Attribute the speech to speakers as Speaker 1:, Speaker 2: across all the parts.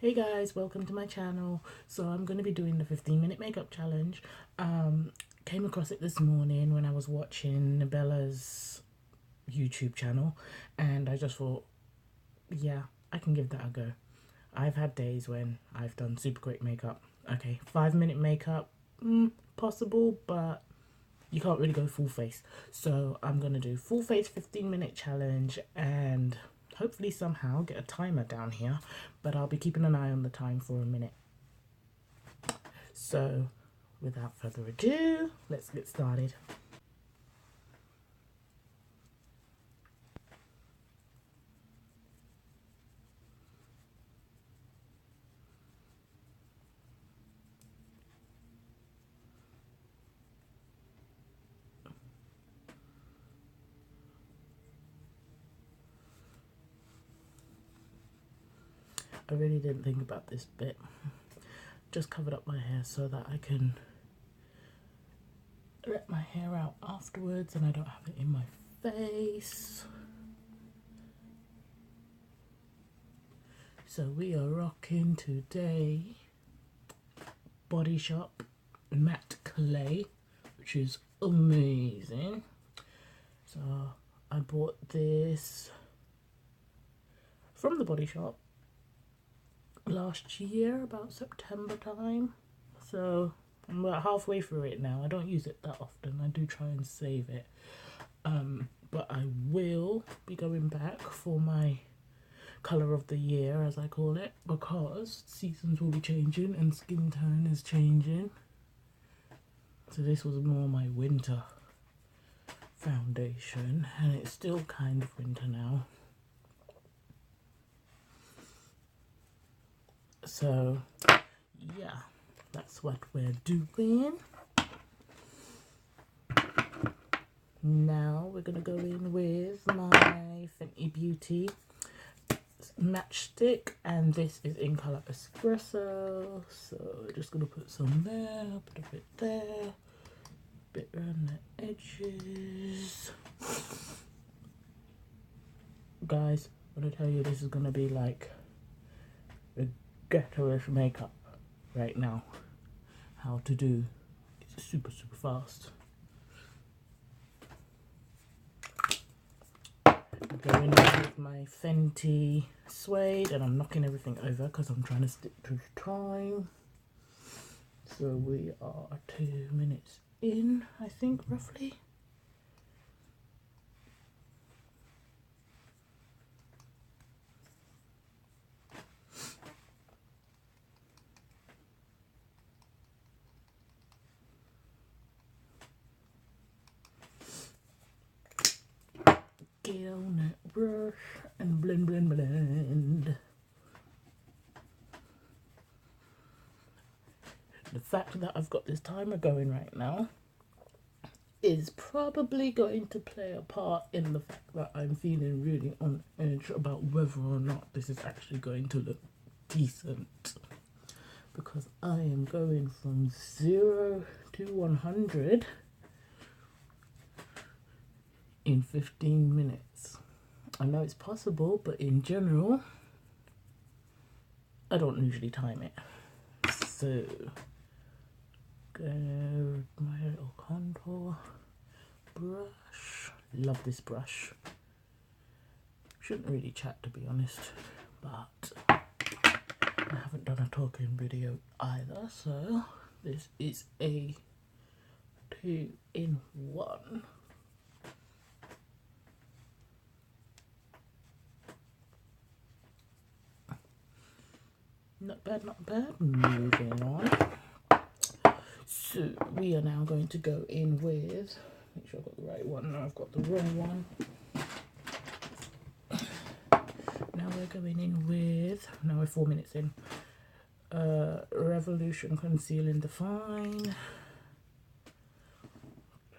Speaker 1: Hey guys, welcome to my channel. So I'm going to be doing the 15-minute makeup challenge. Came across it this morning when I was watching Bella's YouTube channel, and I just thought, yeah, I can give that a go. I've had days when I've done super great makeup. Okay, 5-minute makeup, possible, but you can't really go full face. So I'm going to do full face 15-minute challenge and hopefully somehow get a timer down here, but I'll be keeping an eye on the time for a minute. So without further ado, let's get started. I really didn't think about this bit. Just covered up my hair so that I can let my hair out afterwards and I don't have it in my face. So we are rocking today Body Shop Matte Clay, which is amazing. So I bought this from the Body Shop last year, about September time. So I'm about halfway through it now. I don't use it that often. I do try and save it. But I will be going back for my colour of the year, as I call it, because seasons will be changing and skin tone is changing. So this was more my winter foundation, and it's still kind of winter now. So yeah, that's what we're doing. Now we're gonna go in with my Fenty Beauty matchstick, and this is in colour Espresso. So we're just gonna put some there, put a bit there, a bit around the edges. Guys, I'm gonna tell you, this is gonna be like a ghettoish makeup right now. How to do. It's super fast. Going in with my Fenty Suede, and I'm knocking everything over because I'm trying to stick to time. So we are 2 minutes in, I think, roughly. Get on that brush and blend. The fact that I've got this timer going right now is probably going to play a part in the fact that I'm feeling really on edge about whether or not this is actually going to look decent, because I am going from 0 to 100 in 15 minutes. I know it's possible, but in general, I don't usually time it. So, go with my little contour brush. Love this brush. Shouldn't really chat, to be honest, but I haven't done a talking video either, so this is a 2-in-1. Not bad, not bad. Moving on. So we are now going to go in with, make sure I've got the right one. No, I've got the wrong one. Now we're going in with, now we're 4 minutes in, Revolution Conceal and Define.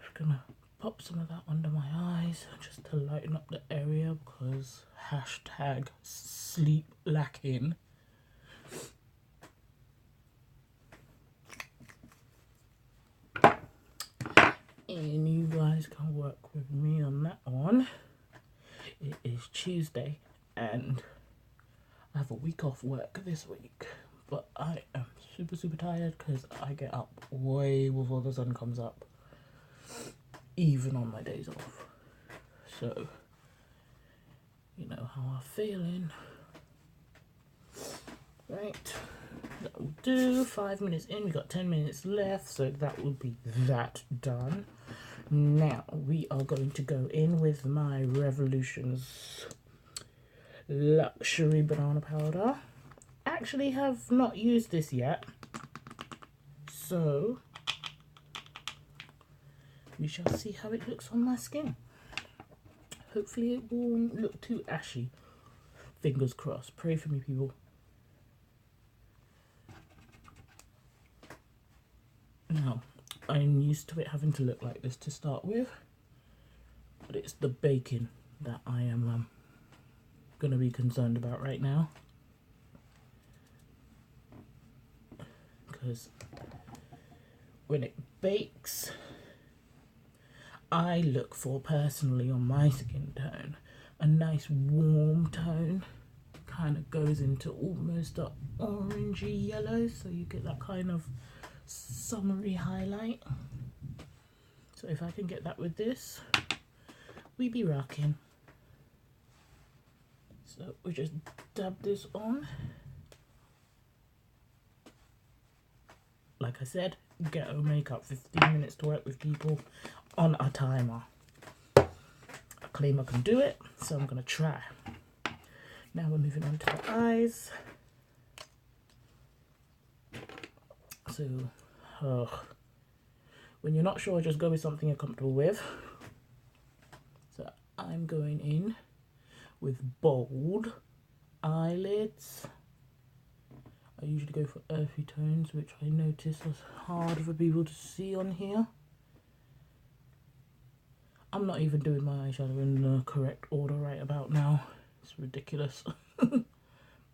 Speaker 1: Just gonna pop some of that under my eyes just to lighten up the area, because hashtag sleep lacking. And you guys can work with me on that one. It is Tuesday and I have a week off work this week, but I am super tired because I get up way before the sun comes up, even on my days off. So, you know how I'm feeling. Right, that will do. 5 minutes in, we got 10 minutes left, so that will be that done. Now we are going to go in with my Revolutions luxury banana powder. Actually have not used this yet, so we shall see how it looks on my skin. Hopefully it won't look too ashy. Fingers crossed. Pray for me, people. Now, I'm used to it having to look like this to start with, but it's the baking that I am going to be concerned about right now, because when it bakes, I look for, personally, on my skin tone, a nice warm tone. Kind of goes into almost a orangey yellow, so you get that kind of summery highlight. So if I can get that with this, we be rocking. So we just dab this on. Like I said, ghetto makeup, 15 minutes to work with people on a timer. I claim I can do it, so I'm gonna try. Now we're moving on to the eyes. So, when you're not sure, just go with something you're comfortable with. So I'm going in with bold eyelids. I usually go for earthy tones, which I notice is hard for people to see on here. I'm not even doing my eyeshadow in the correct order right about now. It's ridiculous.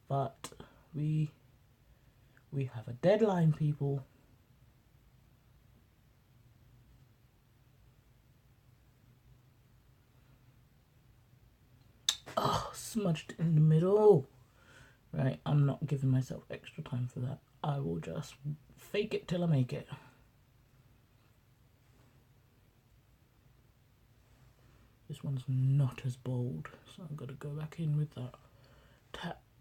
Speaker 1: But we have a deadline, people. Oh, smudged in the middle. Right, I'm not giving myself extra time for that. I will just fake it till I make it. This one's not as bold, so I'm gonna go back in with that.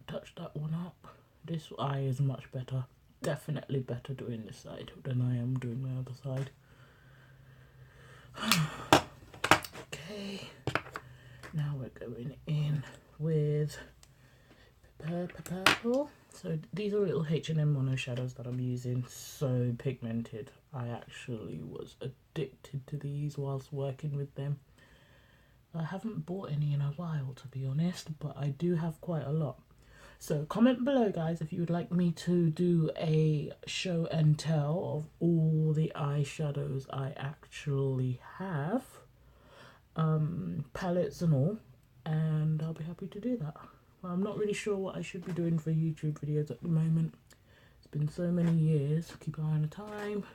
Speaker 1: Touch that one up. This eye is much better. Definitely better doing this side than I am doing my other side. Okay, now we're going in with purple. So these are little H&M mono shadows that I'm using. So pigmented. I actually was addicted to these whilst working with them. I haven't bought any in a while, to be honest, but I do have quite a lot. So comment below, guys, if you would like me to do a show and tell of all the eyeshadows I actually have, palettes and all, and I'll be happy to do that. Well, I'm not really sure what I should be doing for YouTube videos at the moment. It's been so many years. Keep an eye on the time.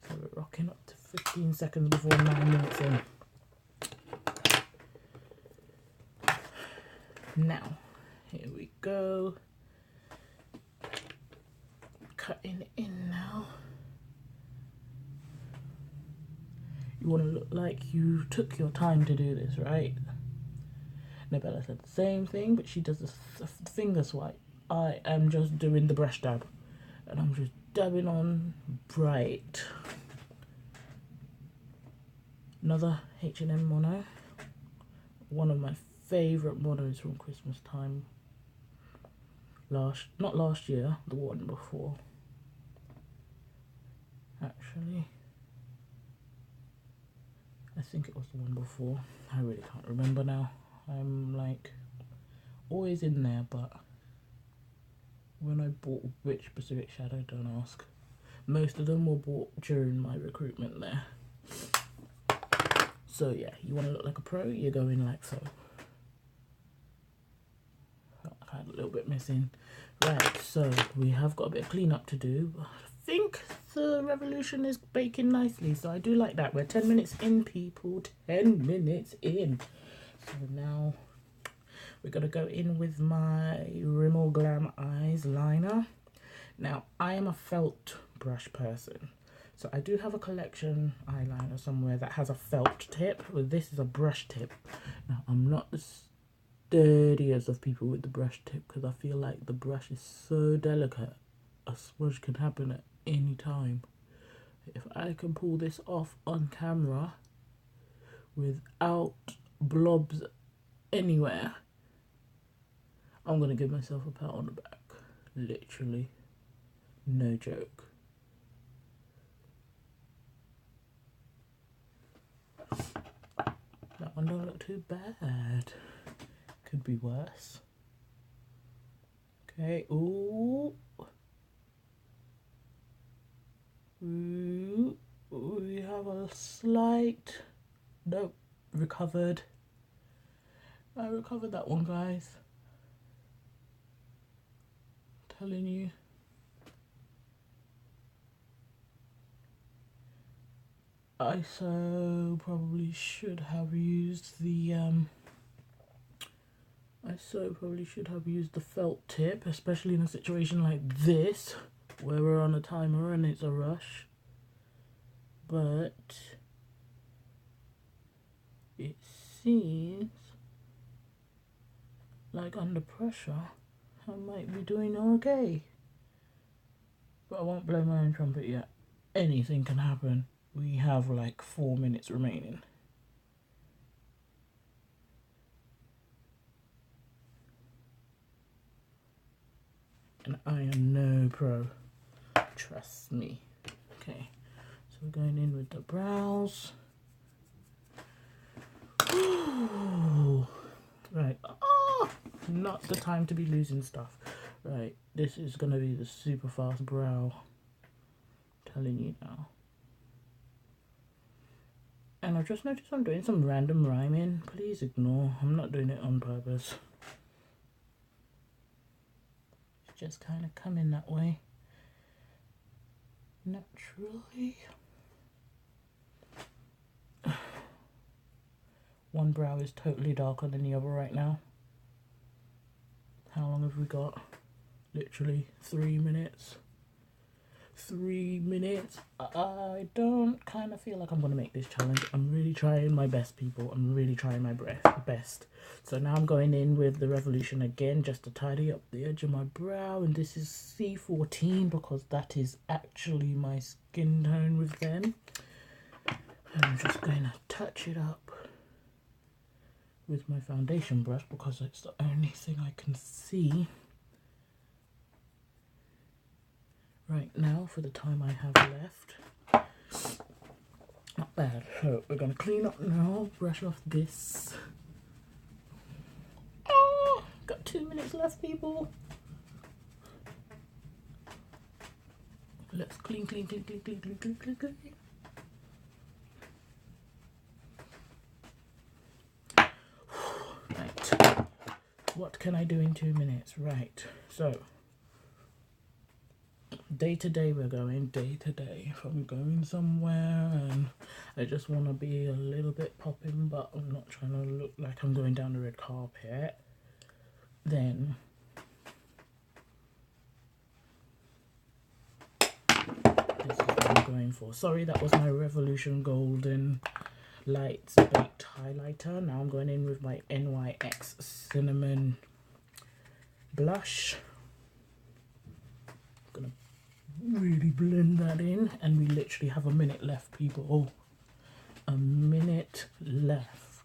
Speaker 1: So we're rocking up to 15 seconds before 9 minutes in. Now, here we go. Cutting in now. You want to look like you took your time to do this, right? Nabella said the same thing, but she does this finger swipe. I am just doing the brush dab, and I'm just dabbing on bright. Another H&M mono. One of my favourite monos from Christmas time. Not last year, the one before. Actually, I think it was the one before. I really can't remember now. I'm like always in there, but when I bought which specific shadow, don't ask. Most of them were bought during my recruitment there. So yeah, you want to look like a pro, you're going like so. I had a little bit missing. Right, so we have got a bit of cleanup to do. I think the Revolution is baking nicely, so I do like that. We're 10 minutes in, people. 10 minutes in. So now we're going to go in with my Rimmel Glam Eyes liner. Now, I am a felt brush person, so I do have a collection eyeliner somewhere that has a felt tip, but this is a brush tip. Now, I'm not the sturdiest of people with the brush tip because I feel like the brush is so delicate. A smudge can happen at any time. If I can pull this off on camera without blobs anywhere, I'm going to give myself a pat on the back. Literally. No joke. That one don't look too bad. Could be worse. Okay, ooh. Ooh. We have a slight... Nope, recovered. I recovered that one, guys. I'm telling you. I so probably should have used the felt tip, especially in a situation like this where we're on a timer and it's a rush. But it seems like under pressure I might be doing okay. But I won't blow my own trumpet yet. Anything can happen. We have like 4 minutes remaining. And I am no pro. Trust me. Okay, so we're going in with the brows. Ooh. Right. Oh, not the time to be losing stuff. Right, this is going to be the super fast brow. I'm telling you now. And I've just noticed I'm doing some random rhyming. Please ignore. I'm not doing it on purpose. It's just kind of coming that way. Naturally. One brow is totally darker than the other right now. How long have we got? Literally 3 minutes. 3 minutes. I don't kind of feel like I'm going to make this challenge. I'm really trying my best, people. I'm really trying my best. So now I'm going in with the Revolution again just to tidy up the edge of my brow. And this is C14 because that is actually my skin tone with them. And I'm just going to touch it up with my foundation brush because it's the only thing I can see right now for the time I have left. Not bad. So we're going to clean up now, brush off this. Oh, got 2 minutes left, people. Let's clean. Right. What can I do in 2 minutes? Right. So day to day, we're going day to day. If I'm going somewhere and I just want to be a little bit popping, but I'm not trying to look like I'm going down the red carpet, then this is what I'm going for. Sorry, that was my Revolution Golden Lights Baked Highlighter. Now I'm going in with my NYX Cinnamon Blush. I'm gonna really blend that in, and we literally have a minute left, people. Oh, a minute left.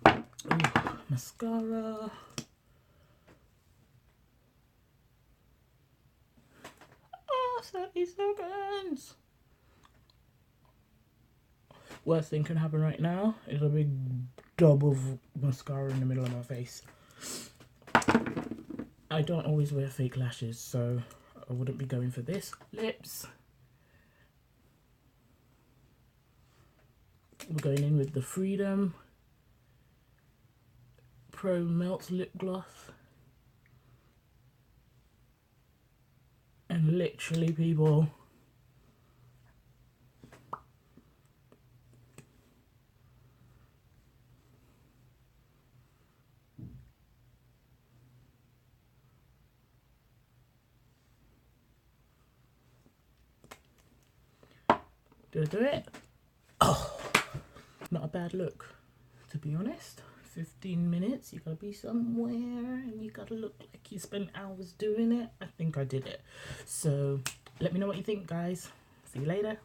Speaker 1: Ooh, mascara. Oh, 30 seconds. Worst thing can happen right now is a big dub of mascara in the middle of my face. I don't always wear fake lashes, so I wouldn't be going for this. Lips. We're going in with the Freedom Pro Melt Lip Gloss. And literally, people, Do I do it? Oh, not a bad look, to be honest. 15 minutes, you gotta be somewhere and you gotta look like you spent hours doing it. I think I did it. So let me know what you think, guys. See you later.